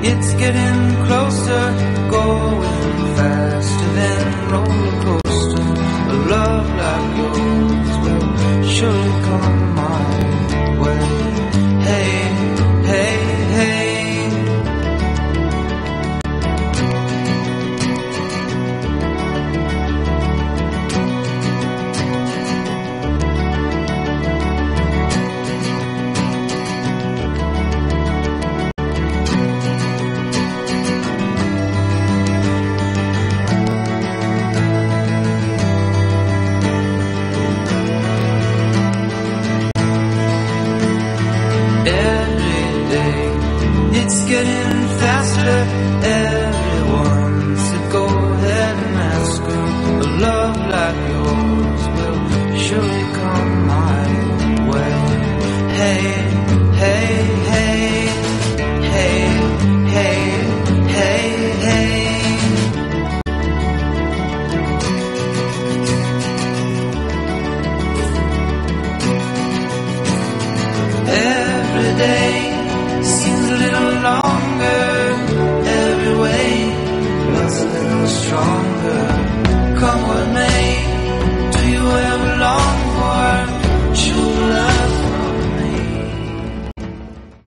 It's getting closer, going faster than roller coaster. A love like yours will surely come my way. Hey, hey, hey. It's getting faster every